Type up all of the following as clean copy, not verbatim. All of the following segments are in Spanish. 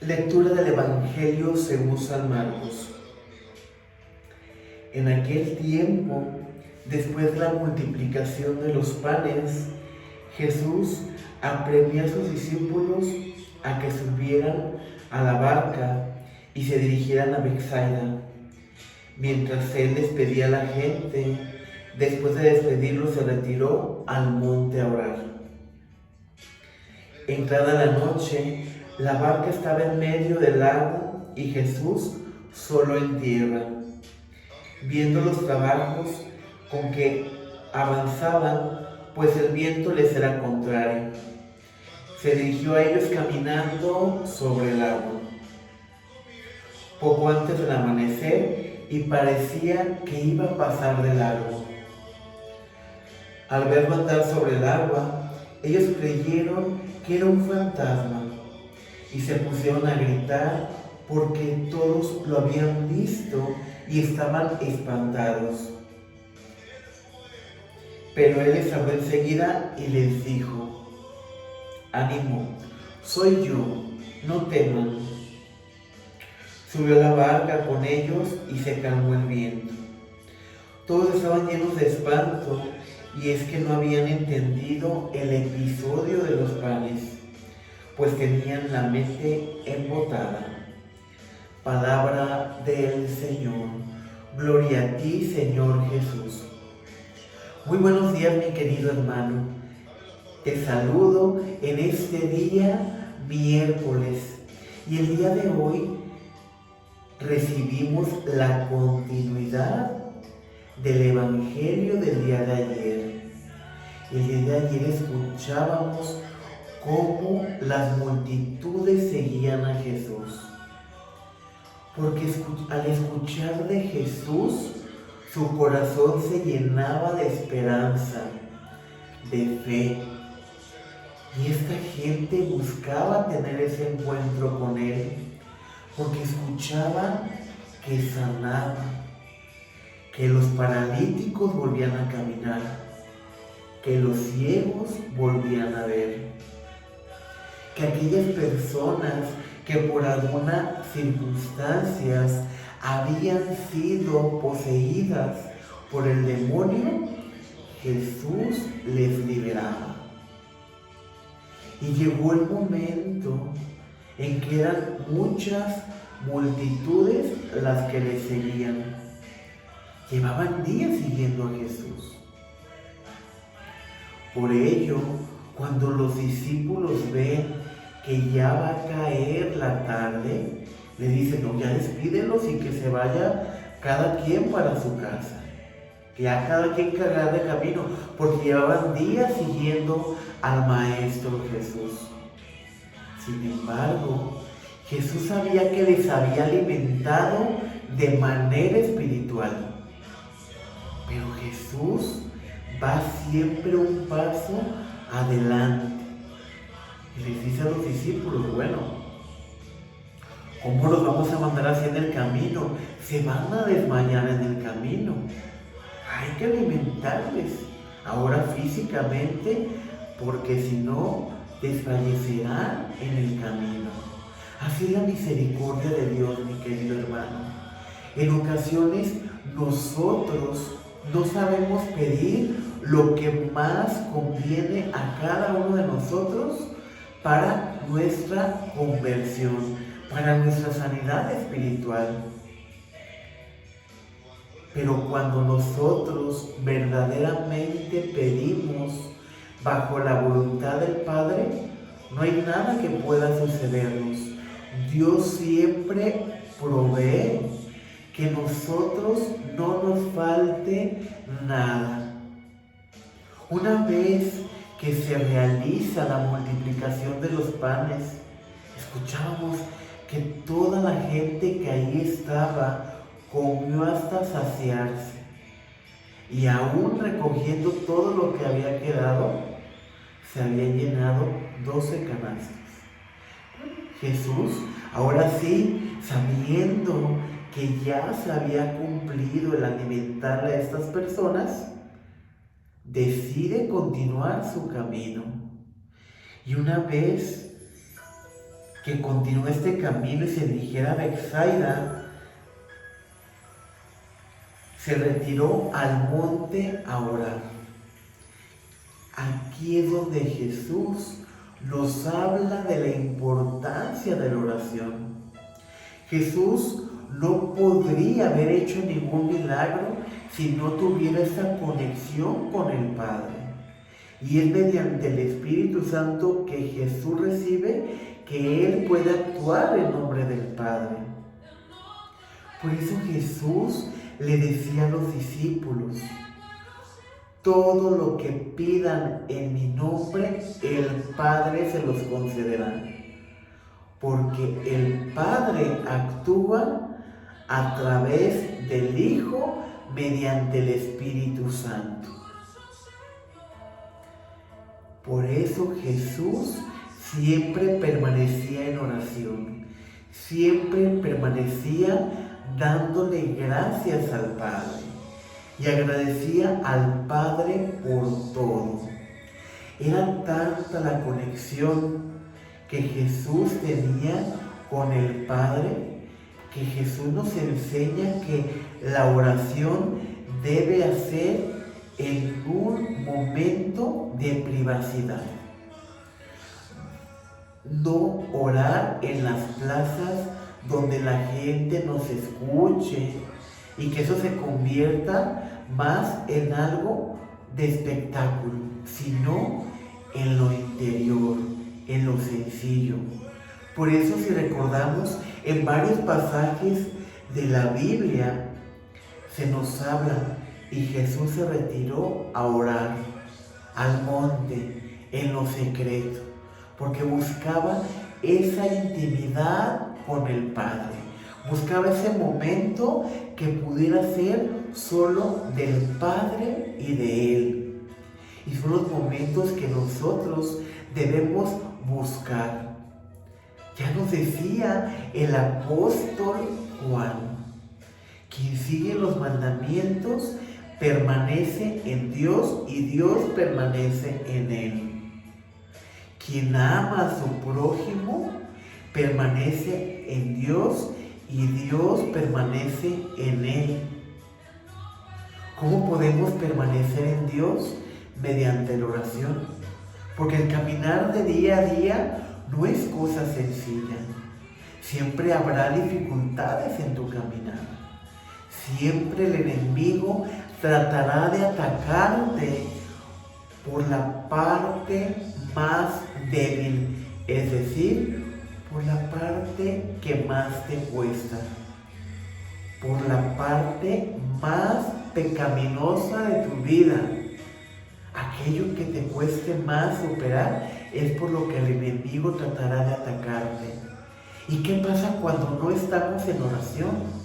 Lectura del Evangelio según San Marcos. En aquel tiempo, después de la multiplicación de los panes, Jesús apremió a sus discípulos a que subieran a la barca y se dirigieran a Betsaida. Mientras él despedía a la gente, después de despedirlos se retiró al monte a orar. Entrada la noche, la barca estaba en medio del lago y Jesús solo en tierra. Viendo los trabajos con que avanzaban, pues el viento les era contrario, se dirigió a ellos caminando sobre el agua. Poco antes del amanecer, y parecía que iba a pasar de largo. Al verlo andar sobre el agua, ellos creyeron que era un fantasma y se pusieron a gritar porque todos lo habían visto y estaban espantados. Pero él les habló enseguida y les dijo: «Ánimo, soy yo, no teman». Subió a la barca con ellos y se calmó el viento. Todos estaban llenos de espanto, y es que no habían entendido el episodio de los panes, pues tenían la mente embotada. Palabra del Señor. Gloria a ti, Señor Jesús. Muy buenos días, mi querido hermano. Te saludo en este día miércoles, y el día de hoy recibimos la continuidad del Evangelio del día de ayer. El día de ayer escuchábamos cómo las multitudes seguían a Jesús, porque al escuchar de Jesús, su corazón se llenaba de esperanza, de fe, y esta gente buscaba tener ese encuentro con Él, porque escuchaban que sanaba, que los paralíticos volvían a caminar, que los ciegos volvían a ver, que aquellas personas que por algunas circunstancias habían sido poseídas por el demonio, Jesús les liberaba. Y llegó el momento en que eran muchas multitudes las que le seguían. Llevaban días siguiendo a Jesús. Por ello, cuando los discípulos ven que ya va a caer la tarde, le dicen: no, ya despídelos y que se vaya cada quien para su casa, que ya cada quien cargará de camino, porque llevaban días siguiendo al Maestro Jesús. Sin embargo, Jesús sabía que les había alimentado de manera espiritual. Pero Jesús va siempre un paso adelante. Y les dice a los discípulos: bueno, ¿cómo los vamos a mandar así en el camino? Se van a desmayar en el camino. Hay que alimentarles ahora físicamente, porque si no, desfallecerán en el camino. Así es la misericordia de Dios, mi querido hermano. En ocasiones nosotros no sabemos pedir lo que más conviene a cada uno de nosotros para nuestra conversión, para nuestra sanidad espiritual. Pero cuando nosotros verdaderamente pedimos bajo la voluntad del Padre, no hay nada que pueda sucedernos. Dios siempre provee que nosotros no nos falte nada. Una vez que se realiza la multiplicación de los panes, escuchábamos que toda la gente que ahí estaba comió hasta saciarse, y aún recogiendo todo lo que había quedado, se habían llenado 12 canastas. Jesús, ahora sí, sabiendo que ya se había cumplido el alimentar a estas personas, decide continuar su camino. Y una vez que continuó este camino y se dirigiera a Betsaida, se retiró al monte a orar. Aquí es donde Jesús nos habla de la importancia de la oración. Jesús no podría haber hecho ningún milagro si no tuviera esa conexión con el Padre. Y es mediante el Espíritu Santo que Jesús recibe que Él puede actuar en nombre del Padre. Por eso Jesús le decía a los discípulos: todo lo que pidan en mi nombre, el Padre se los concederá. Porque el Padre actúa a través del Hijo mediante el Espíritu Santo. Por eso Jesús siempre permanecía en oración, siempre permanecía dándole gracias al Padre y agradecía al Padre por todo. Era tanta la conexión que Jesús tenía con el Padre, que Jesús nos enseña que la oración debe hacer en un momento de privacidad. No orar en las plazas donde la gente nos escuche y que eso se convierta más en algo de espectáculo, sino en lo interior, en lo sencillo. Por eso, si recordamos, en varios pasajes de la Biblia se nos habla y Jesús se retiró a orar al monte en lo secreto, porque buscaba esa intimidad con el Padre, buscaba ese momento que pudiera ser solo del Padre y de Él. Y son los momentos que nosotros debemos buscar. Ya nos decía el apóstol Juan: quien sigue los mandamientos permanece en Dios y Dios permanece en él. Quien ama a su prójimo permanece en Dios y Dios permanece en él. ¿Cómo podemos permanecer en Dios? Mediante la oración. Porque el caminar de día a día no es cosa sencilla. Siempre habrá dificultades en tu caminar. Siempre el enemigo tratará de atacarte por la parte más débil, es decir, por la parte que más te cuesta, por la parte más pecaminosa de tu vida. Aquello que te cueste más superar es por lo que el enemigo tratará de atacarte. ¿Y qué pasa cuando no estamos en oración?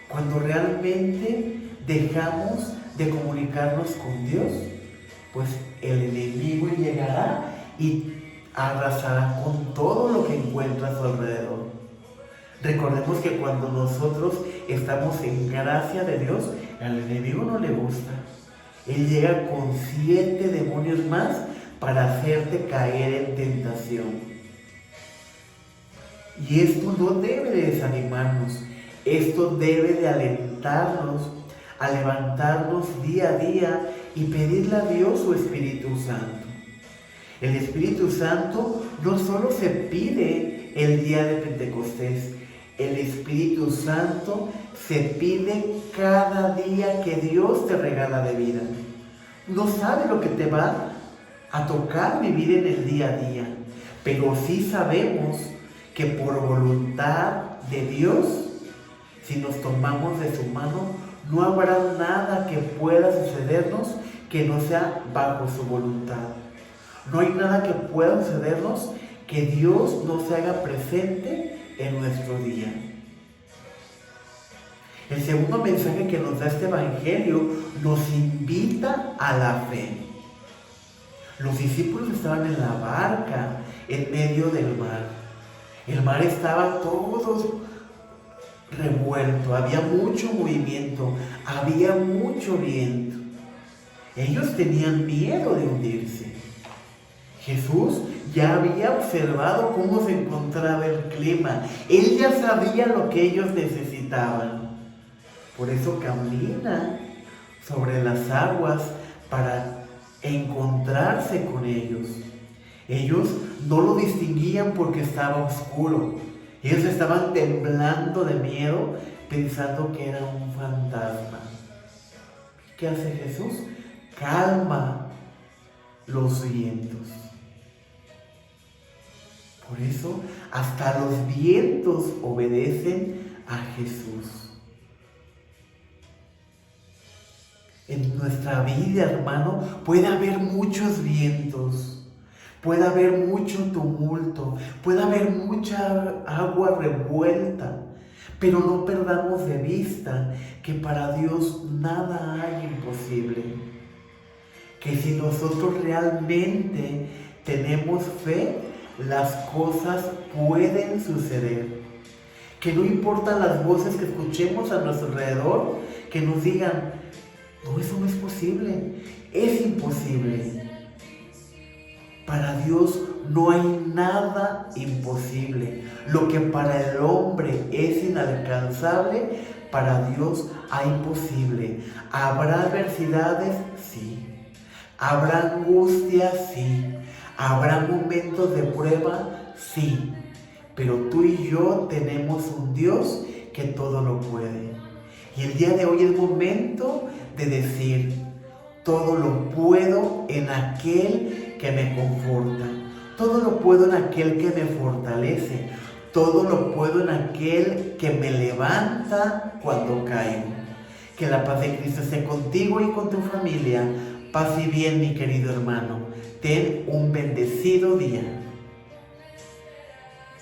Cuando realmente dejamos de comunicarnos con Dios, pues el enemigo llegará y arrasará con todo lo que encuentra a su alrededor. Recordemos que cuando nosotros estamos en gracia de Dios, al enemigo no le gusta. Él llega con 7 demonios más para hacerte caer en tentación. Y esto no debe de desanimarnos, esto debe de alentarnos a levantarnos día a día y pedirle a Dios su Espíritu Santo. El Espíritu Santo no solo se pide el día de Pentecostés, el Espíritu Santo se pide cada día que Dios te regala de vida. No sabes lo que te va a tocar vivir en el día a día, pero sí sabemos que por voluntad de Dios, si nos tomamos de su mano, no habrá nada que pueda sucedernos que no sea bajo su voluntad. No hay nada que pueda sucedernos que Dios no se haga presente en nuestro día. El segundo mensaje que nos da este evangelio nos invita a la fe. Los discípulos estaban en la barca en medio del mar. El mar estaba todo revuelto, había mucho movimiento, había mucho viento. Ellos tenían miedo de hundirse. Jesús ya había observado cómo se encontraba el clima. Él ya sabía lo que ellos necesitaban. Por eso camina sobre las aguas para encontrarse con ellos. Ellos no lo distinguían porque estaba oscuro. Ellos estaban temblando de miedo pensando que era un fantasma. ¿Qué hace Jesús? Calma los vientos. Por eso hasta los vientos obedecen a Jesús. En nuestra vida, hermano, puede haber muchos vientos, puede haber mucho tumulto, puede haber mucha agua revuelta, pero no perdamos de vista que para Dios nada hay imposible. Que si nosotros realmente tenemos fe, las cosas pueden suceder. Que no importan las voces que escuchemos a nuestro alrededor, que nos digan, no, eso no es posible, es imposible. Para Dios no hay nada imposible. Lo que para el hombre es inalcanzable, para Dios hay posible. ¿Habrá adversidades? Sí. ¿Habrá angustias? Sí. ¿Habrá momentos de prueba? Sí. Pero tú y yo tenemos un Dios que todo lo puede. Y el día de hoy es momento de decir, todo lo puedo en aquel que me conforta. Todo lo puedo en aquel que me fortalece. Todo lo puedo en aquel que me levanta cuando caigo. Que la paz de Cristo esté contigo y con tu familia. Paz y bien, mi querido hermano. Ten un bendecido día.